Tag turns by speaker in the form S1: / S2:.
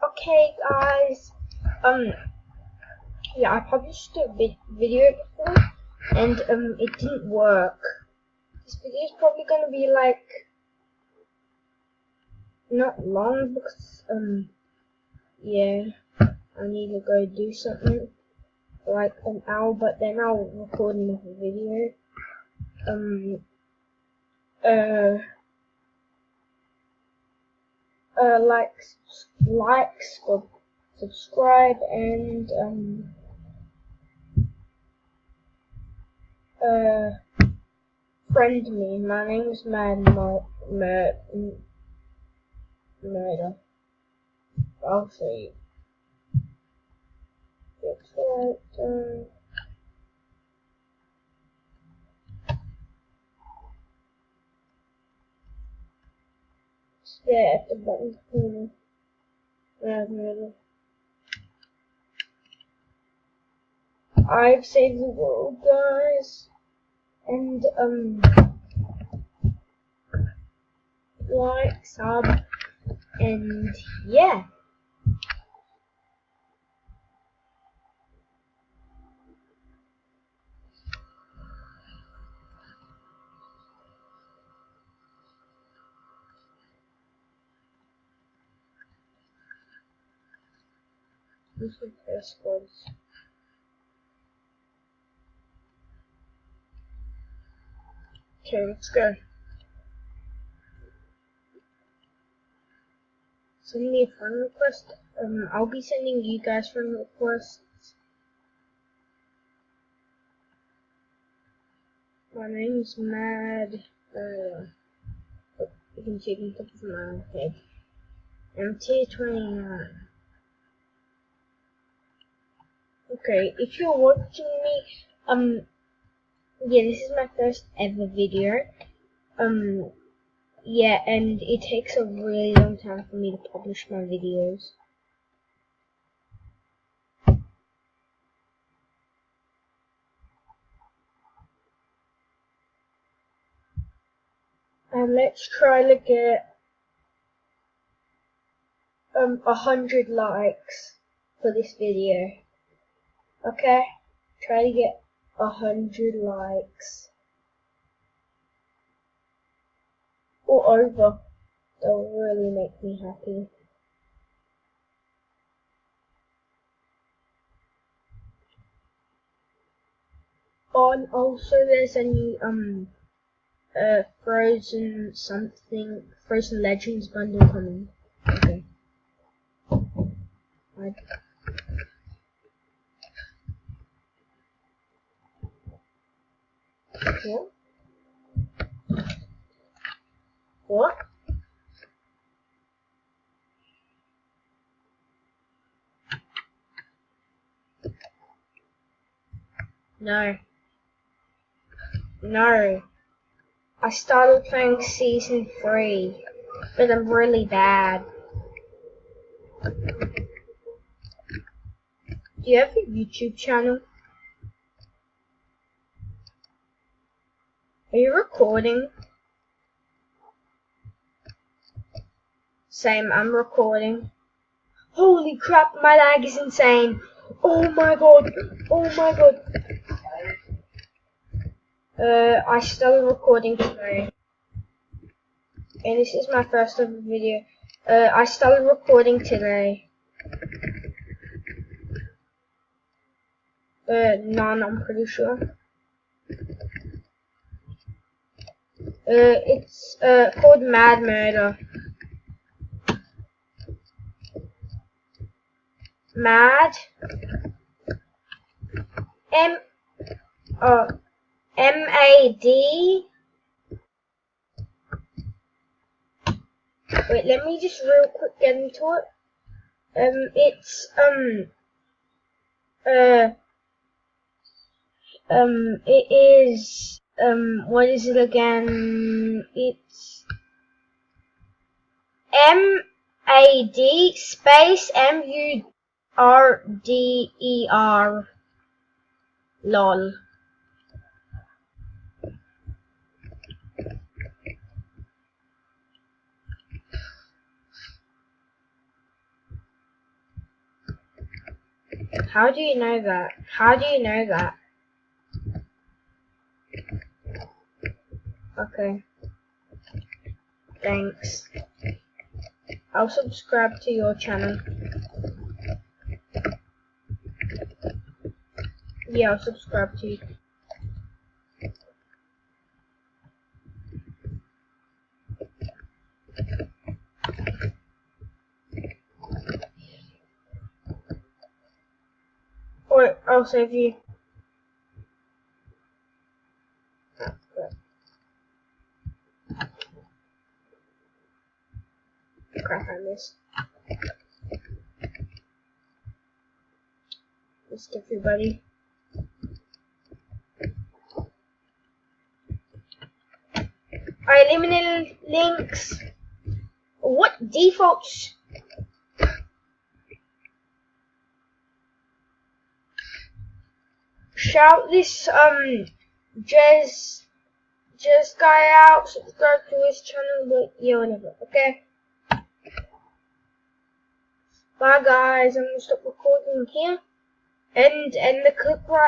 S1: Okay, guys. Yeah, I published a video before, and it didn't work. This video is probably gonna be like not long because yeah, I need to go do something for like an hour, but then I'll record another video. Subscribe, and friend me. My name's Murder. I'll show you. It's right, it's there at the bottom corner. Murder. I've saved the world, guys, and like, sub, and yeah. This is the squads. Okay, let's go. Send me a friend request. I'll be sending you guys friend requests. My name's Mad. You can see the top of my head. I'm tier 29. Okay, if you're watching me, yeah, this is my first ever video. Yeah, and it takes a really long time for me to publish my videos. And let's try to get 100 likes for this video. Okay? Try to get 100 likes. Or over. That'll really make me happy. Oh, and also there's a new Frozen Legends bundle coming. Okay. What? What? No. No. I started playing Season 3, but I'm really bad. Do you have a YouTube channel? Are you recording? Same, I'm recording. Holy crap, my lag is insane. Oh my god. Oh my god. I started recording today. And this is my first ever video. I started recording today. None, I'm pretty sure. It's called Mad Murder. Mad M-A-D. Wait, let me just real quick get into it. It is, what is it again? It's M-A-D space M-U-R-D-E-R. LOL. How do you know that? How do you know that? Okay. Thanks. I'll subscribe to your channel. Yeah, I'll subscribe to you. Or I'll save you. Crap, I missed. Just everybody. I eliminated links. What defaults? Shout this Jez guy out. Subscribe to his channel, but yeah, whatever. Okay. Bye guys. I'm gonna stop recording here and end the clip right.